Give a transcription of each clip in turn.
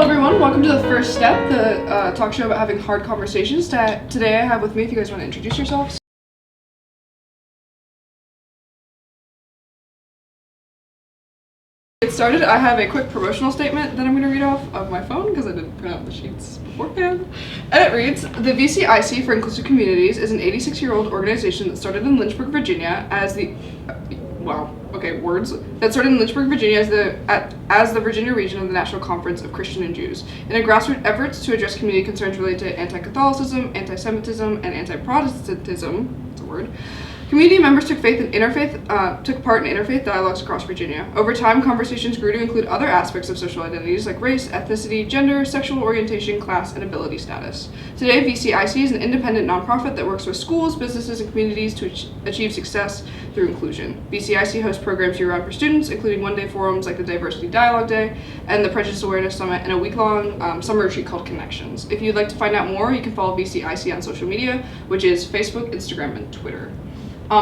everyone, welcome to The First Step, the talk show about having hard conversations. Today I have with me, if you guys want to introduce yourselves. Get started, I have a quick promotional statement that I'm going to read off of my phone because I didn't print out the sheets beforehand. And it reads, the VCIC for Inclusive Communities is an 86-year-old organization that started in Lynchburg, Virginia as the... That started in Lynchburg, Virginia as the Virginia region of the National Conference of Christian and Jews, in a grassroots efforts to address community concerns related to anti-Catholicism, anti-Semitism, and anti-Protestantism. That's a word. Community members took part in interfaith dialogues across Virginia. Over time, conversations grew to include other aspects of social identities like race, ethnicity, gender, sexual orientation, class, and ability status. Today, VCIC is an independent nonprofit that works with schools, businesses, and communities to achieve success through inclusion. VCIC hosts programs year-round for students, including one-day forums like the Diversity Dialogue Day and the Prejudice Awareness Summit, and a week-long summer retreat called Connections. If you'd like to find out more, you can follow VCIC on social media, which is Facebook, Instagram, and Twitter.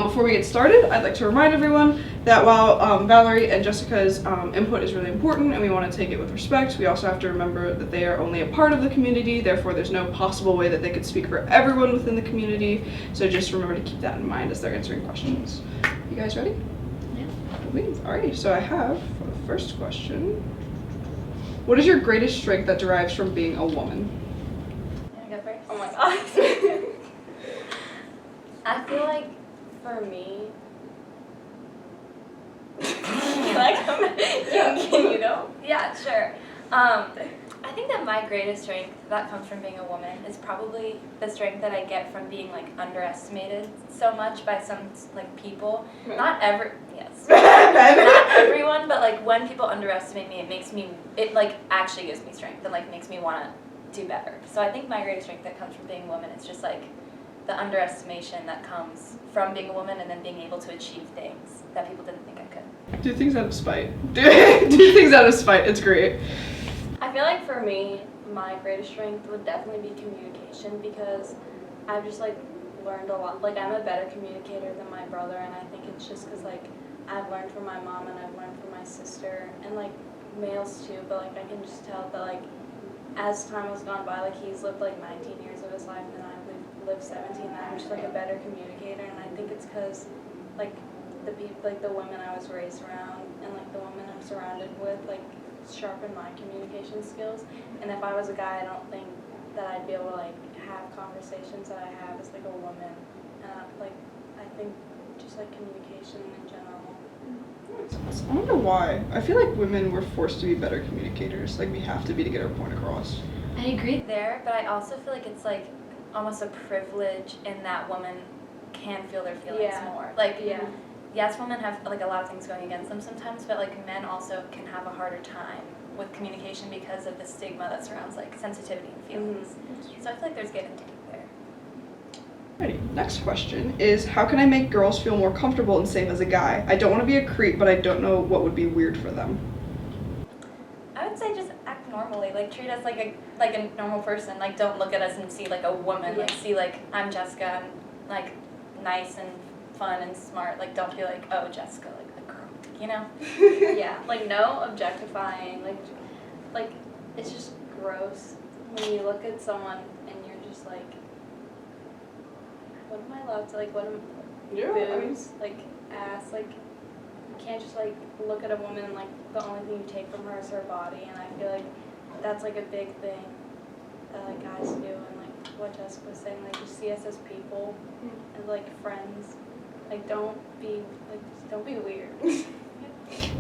Before we get started, I'd like to remind everyone that while Valerie and Jessica's input is really important and we want to take it with respect, we also have to remember that they are only a part of the community, therefore there's no possible way that they could speak for everyone within the community, so just remember to keep that in mind as they're answering questions. You guys ready? Yeah. Alrighty, so I have for the first question, what is your greatest strength that derives from being a woman? Can I go first? Oh my god. I feel like for me, Can you go? Yeah, sure. I think that my greatest strength that comes from being a woman is probably the strength that I get from being like underestimated so much by some like people. Not everyone, but like when people underestimate me, it like actually gives me strength and like makes me want to do better. So I think my greatest strength that comes from being a woman is just like the underestimation that comes from being a woman and then being able to achieve things that people didn't think I could. Do things out of spite. Do things out of spite, it's great. I feel like for me, my greatest strength would definitely be communication because I've just like learned a lot. Like I'm a better communicator than my brother, and I think it's just because like I've learned from my mom and I've learned from my sister and like males too, but like I can just tell that like as time has gone by, like he's lived like 19 years of his life and I've lived 17, and I'm just like a better communicator, and I think it's because like the people, like the women I was raised around and like the women I'm surrounded with like sharpen my communication skills, and if I was a guy I don't think that I'd be able to like have conversations that I have as like a woman, and I think just like communication in general. I wonder why. I feel like women were forced to be better communicators. Like we have to be to get our point across. I agree there, but I also feel like it's like almost a privilege in that women can feel their feelings more. Like, yes, women have like a lot of things going against them sometimes, but like men also can have a harder time with communication because of the stigma that surrounds like sensitivity and feelings. Mm-hmm. So I feel like there's give and take there. Alrighty, next question is, how can I make girls feel more comfortable and safe as a guy? I don't want to be a creep, but I don't know what would be weird for them. I would say just act normally, like treat us like a normal person. Like don't look at us and see like a woman. Like see like I'm Jessica, I'm like nice and fun and smart. Like don't be like, oh, Jessica, like a girl, you know? Yeah, like no objectifying. Like it's just gross when you look at someone and you're just like, what am I allowed to like? What am boobs, like ass, like. You can't just like look at a woman and like the only thing you take from her is her body, and I feel like that's like a big thing that like guys do, and like what Jessica was saying, like just see us as people and like friends. Like don't be weird.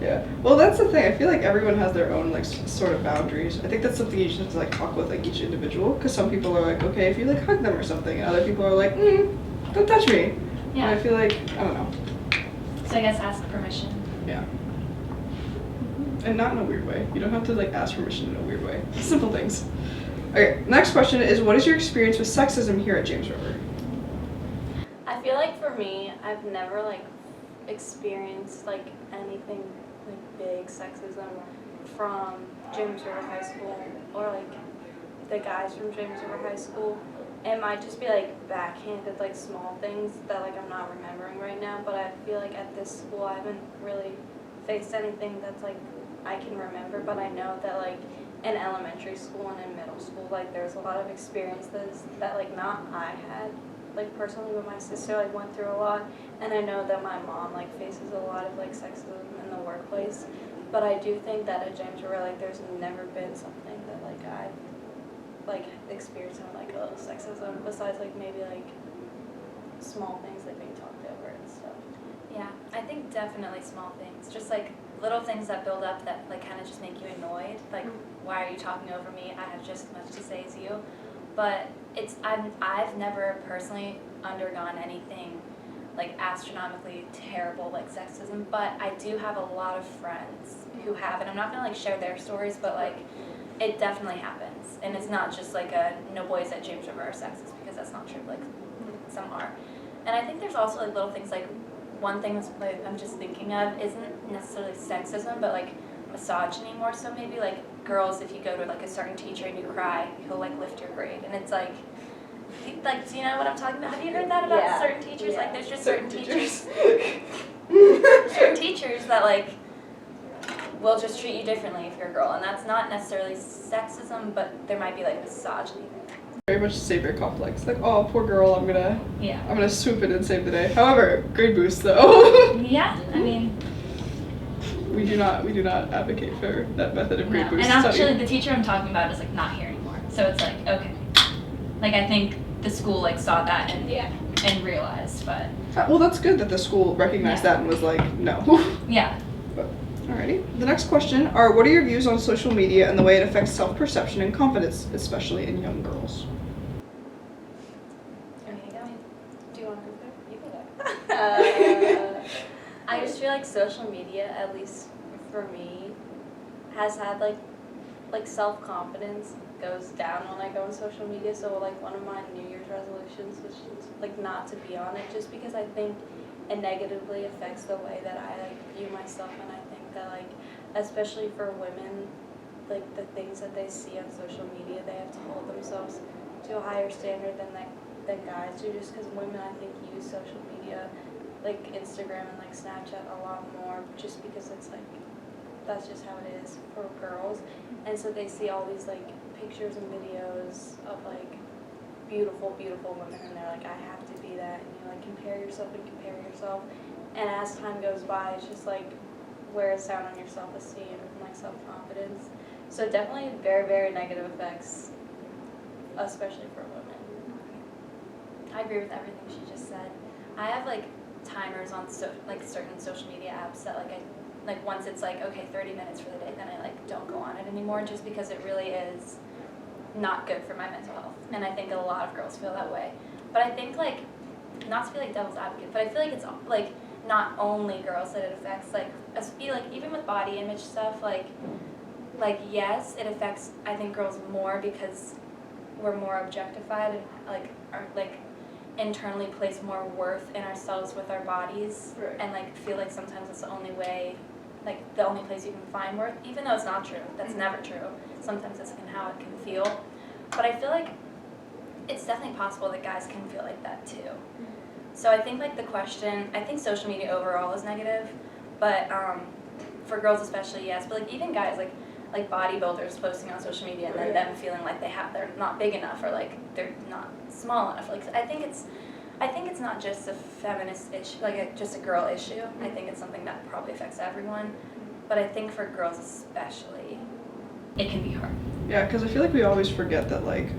Yeah. Well, that's the thing. I feel like everyone has their own like sort of boundaries. I think that's something you just have to like talk with like each individual, because some people are like, okay, if you like hug them or something, and other people are like, don't touch me. Yeah. And I feel like I don't know. So I guess ask permission. Yeah. And not in a weird way. You don't have to like ask permission in a weird way. Simple things. Okay, next question is, what is your experience with sexism here at James River? I feel like for me, I've never like experienced like anything like big sexism from James River High School or like the guys from James River High School. It might just be like backhanded like small things that like I'm not remembering right now, but I feel like at this school I haven't really faced anything that's like I can remember, but I know that like in elementary school and in middle school, like there's a lot of experiences that like not I had, like personally, but my sister like went through a lot, and I know that my mom like faces a lot of like sexism in the workplace. But I do think that at James River, like there's never been something that like I've like experienced like sexism besides like maybe like small things like being talked over and stuff. Yeah, I think definitely small things, just like little things that build up that like kind of just make you annoyed. Like, why are you talking over me? I have just as much to say as you. But I've never personally undergone anything like astronomically terrible like sexism, but I do have a lot of friends who have, and I'm not gonna like share their stories, but like it definitely happens, and it's not just like a no boys at James River are sexist, because that's not true. Like some are, and I think there's also like little things like one thing that's like I'm just thinking of isn't necessarily sexism, but like misogyny more so maybe. Like girls, if you go to like a certain teacher and you cry, he'll like lift your grade, and it's like do you know what I'm talking about? Have you heard that about certain teachers? Yeah. Like there's just certain teachers certain teachers that like will just treat you differently if you're a girl, and that's not necessarily sexism, but there might be like misogyny there. Very much savior complex. Like, oh, poor girl, I'm gonna swoop in and save the day. However, grade boost though. Yeah, I mean, we do not advocate for that method of grade boost. And actually, the teacher I'm talking about is like not here anymore. So it's like, okay, like I think the school like saw that and realized, but well, that's good that the school recognized that and was like, no. Yeah. But alrighty. The next question are: what are your views on social media and the way it affects self-perception and confidence, especially in young girls? Do you want to go there? You go there. I just feel like social media, at least for me, has had like self-confidence goes down when I go on social media. So like one of my New Year's resolutions was just like not to be on it, just because I think it negatively affects the way that I like view myself, and I think that like especially for women, like the things that they see on social media, they have to hold themselves to a higher standard than guys do, just because women I think use social media like Instagram and like Snapchat a lot more, just because it's like that's just how it is for girls. And so they see all these like pictures and videos of like beautiful women, and they're like, I have to be that, and you like compare yourself, and as time goes by, it's just like wears down on your self-esteem and like self-confidence. So definitely very, very negative effects, especially for women. I agree with everything she just said. I have like timers on like certain social media apps that like once it's like, okay, 30 minutes for the day, then I like don't go on it anymore, just because it really is not good for my mental health. And I think a lot of girls feel that way. But I think like, not to be like devil's advocate, but I feel like it's like not only girls that it affects, like even with body image stuff, like yes, it affects I think girls more because we're more objectified and like are like internally place more worth in ourselves with our bodies, right. And like feel like sometimes it's the only way, like the only place you can find worth, even though it's not true. That's never true. Sometimes that's how it can feel. But I feel like it's definitely possible that guys can feel like that too. So I think like the question, I think social media overall is negative, but for girls especially, yes. But like even guys, like bodybuilders posting on social media and then them feeling like they're not big enough, or like they're not small enough. Like I think it's not just a feminist issue, like just a girl issue. I think it's something that probably affects everyone, but I think for girls especially, it can be hard. Yeah, because I feel like we always forget that like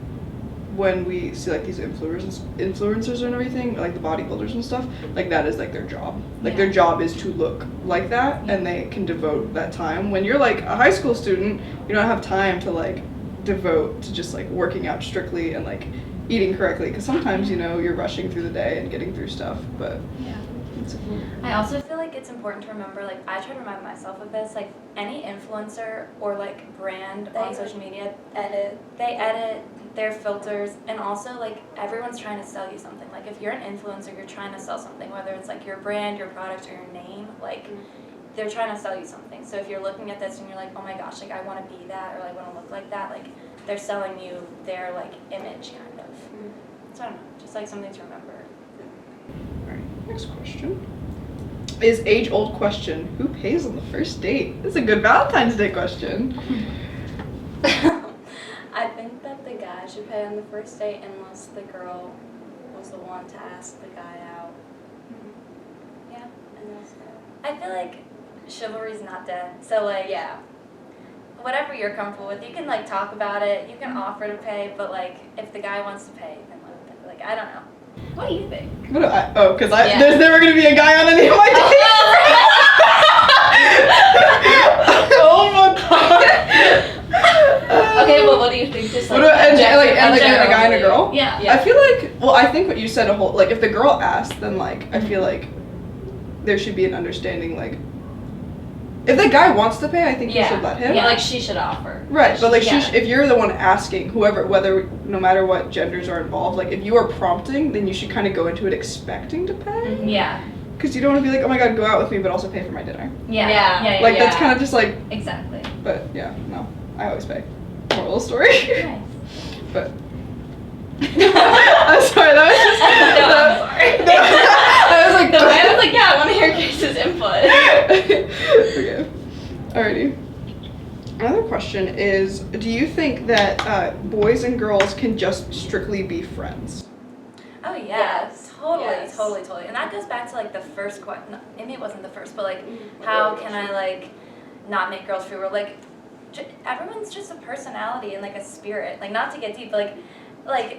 when we see like these influencers and everything, like the bodybuilders and stuff, like that is like their job. Like their job is to look like that, and they can devote that time. When you're like a high school student, you don't have time to like devote to just like working out strictly and like eating correctly, because sometimes you're rushing through the day and getting through stuff. But it's important. I also feel like it's important to remember, like I try to remind myself of this, like any influencer or like brand on social media, they edit their filters, and also like everyone's trying to sell you something. Like if you're an influencer, you're trying to sell something, whether it's like your brand, your product, or your name, like they're trying to sell you something. So if you're looking at this and you're like, oh my gosh, like I want to be that, or I want to look like that, like they're selling you their like image kind of. So I don't know, just like something to remember. Alright, next question is age-old question: who pays on the first date? This is a good Valentine's Day question. I think that the guy should pay on the first date unless the girl was the one to ask the guy out. Yeah. And that's it. I feel like chivalry's not dead. So like, Yeah. whatever you're comfortable with, you can like talk about it. You can offer to pay, but like if the guy wants to pay, then let him pay. Like I don't know. What do you think? What do I? Oh, because Yeah. there's never gonna be a guy on any of my dates. Oh my god. Okay, well, what do you think? Just What like, do I- and a generally. guy and a girl? Yeah. I feel like, well, I think what you said like if the girl asked, then like I feel like there should be an understanding. Like if the guy wants to pay, I think you should let him. Yeah, like she should offer. Right, but like Yeah. if you're the one asking, whether no matter what genders are involved, like if you are prompting, then you should kind of go into it expecting to pay. Yeah. Because you don't want to be like, oh my god, go out with me, but also pay for my dinner. Yeah. Like that's kind of just like. Exactly. But yeah, no, I always pay. Moral of the story. Nice. But. I'm sorry, that was just. I'm sorry. I was like. The way I was like, yeah, I want to hear Grace's input. Okay. Alrighty. Another question is, do you think that boys and girls can just strictly be friends? Oh yeah, Yes. totally, Yes. totally. And that goes back to like the first question. Maybe it wasn't the first, but like, how can I like not make girls feel real? Like, everyone's just a personality and like a spirit. Like, not to get deep, but like sorry.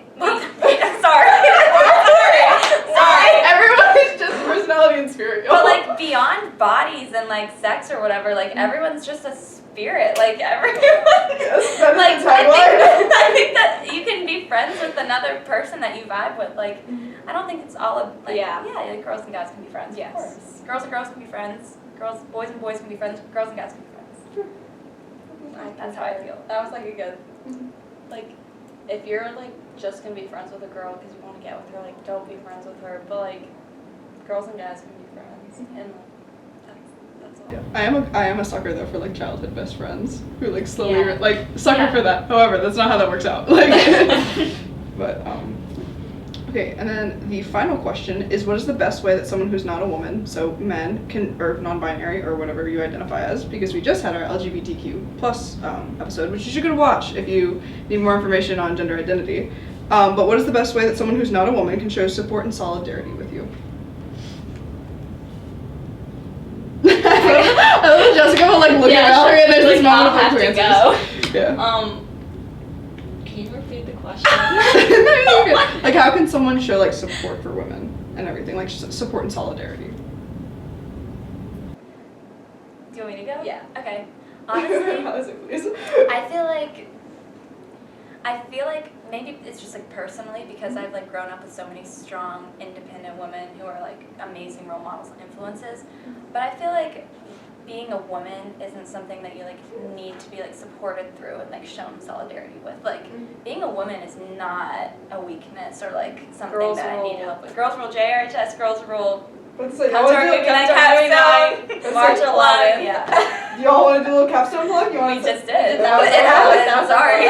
Everyone is just personality and spirit. But like beyond bodies and like sex or whatever, like everyone's just a spirit. Like everyone. Yes, that is Like the tagline. I think that you can be friends with another person that you vibe with. Like I don't think it's all like like girls and guys can be friends. Yes. Of course. Girls and girls can be friends. Boys and boys can be friends. Girls and guys can be friends. That's how I feel. That was like a good, like, if you're like just gonna be friends with a girl because you want to get with her, like don't be friends with her. But like, girls and guys can be friends, and that's all. Yeah. I am a sucker though for like childhood best friends who like slowly Yeah. like sucker Yeah. for that. However, that's not how that works out. Like, but okay, and then the final question is, what is the best way that someone who's not a woman, so men can, or non-binary or whatever you identify as, because we just had our LGBTQ plus episode, which you should go watch if you need more information on gender identity. But what is the best way that someone who's not a woman can show support and solidarity with you? I love Jessica will like look at Valerie and there's this moment of have like to answers. go. Yeah. Can you repeat the question? No, you're good. Like, how can someone show like support for women and everything, like support and solidarity? Do you want me to go? Yeah. Okay. Honestly, Honestly, please. I feel like maybe it's just like personally because I've like grown up with so many strong, independent women who are like amazing role models and influences. But I feel like being a woman isn't something that you like need to be like supported through and like shown solidarity with. Like being a woman is not a weakness or like something Girls that I need rule. help with. Girls rule JRHS, girls rule. Let's say, Come to our movie night capstone. March 11th. Yeah. Do y'all want to do a little capstone vlog? You We want just did. That was It happened. awesome. I'm sorry.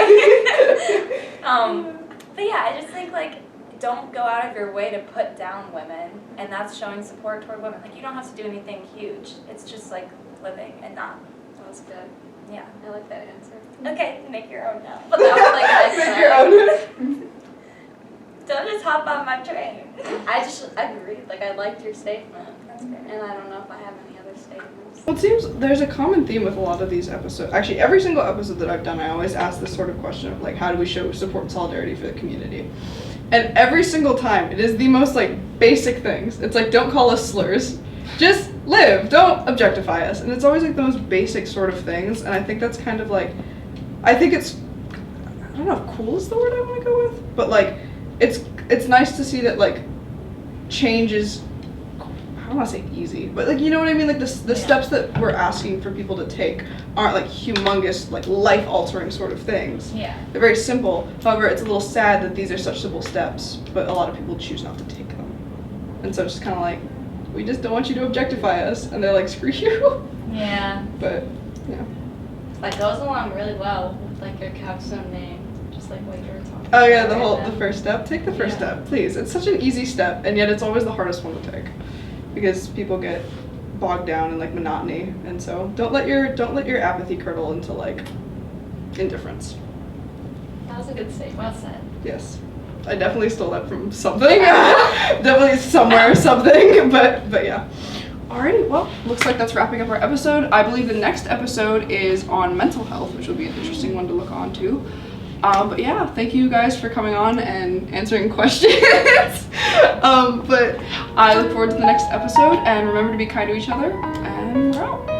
But yeah, I just think like don't go out of your way to put down women, and that's showing support toward women. Like you don't have to do anything huge. It's just like living and not. That was good. Yeah. I like that answer. Okay, make your own now. But that was like Make your own. don't just hop on my train. I agreed. Like I liked your statement, That's fair. and I don't know if I have any other statements. Well, it seems there's a common theme with a lot of these episodes. Actually, every single episode that I've done, I always ask this sort of question of like, how do we show support and solidarity for the community? And every single time, it is the most like basic things. It's like, don't call us slurs, just live, don't objectify us. And it's always like the most basic sort of things. And I think that's kind of like, I think it's, I don't know if cool is the word I want to go with, but like, it's nice to see that like change is, I don't want to say easy, but like, you know what I mean? Like the steps that we're asking for people to take aren't like humongous, like life altering sort of things. Yeah. They're very simple. However, it's a little sad that these are such simple steps, but a lot of people choose not to take them. And so it's just kind of like, we just don't want you to objectify us. And they're like, screw you. Yeah. But, yeah. That goes along really well with like your capstone name, just like what you were talking about. Oh yeah, right the now. first step. Take the first Yeah. step, please. It's such an easy step, and yet it's always the hardest one to take. Because people get bogged down in like monotony, and so don't let your apathy curdle into like indifference. That was a good statement. Well said. Yes. I definitely stole that from something. Definitely somewhere something, but yeah. Alrighty, well, looks like that's wrapping up our episode. I believe the next episode is on mental health, which will be an interesting one to look on too. But yeah, thank you guys for coming on and answering questions. But I look forward to the next episode, and remember to be kind to each other, and we're out.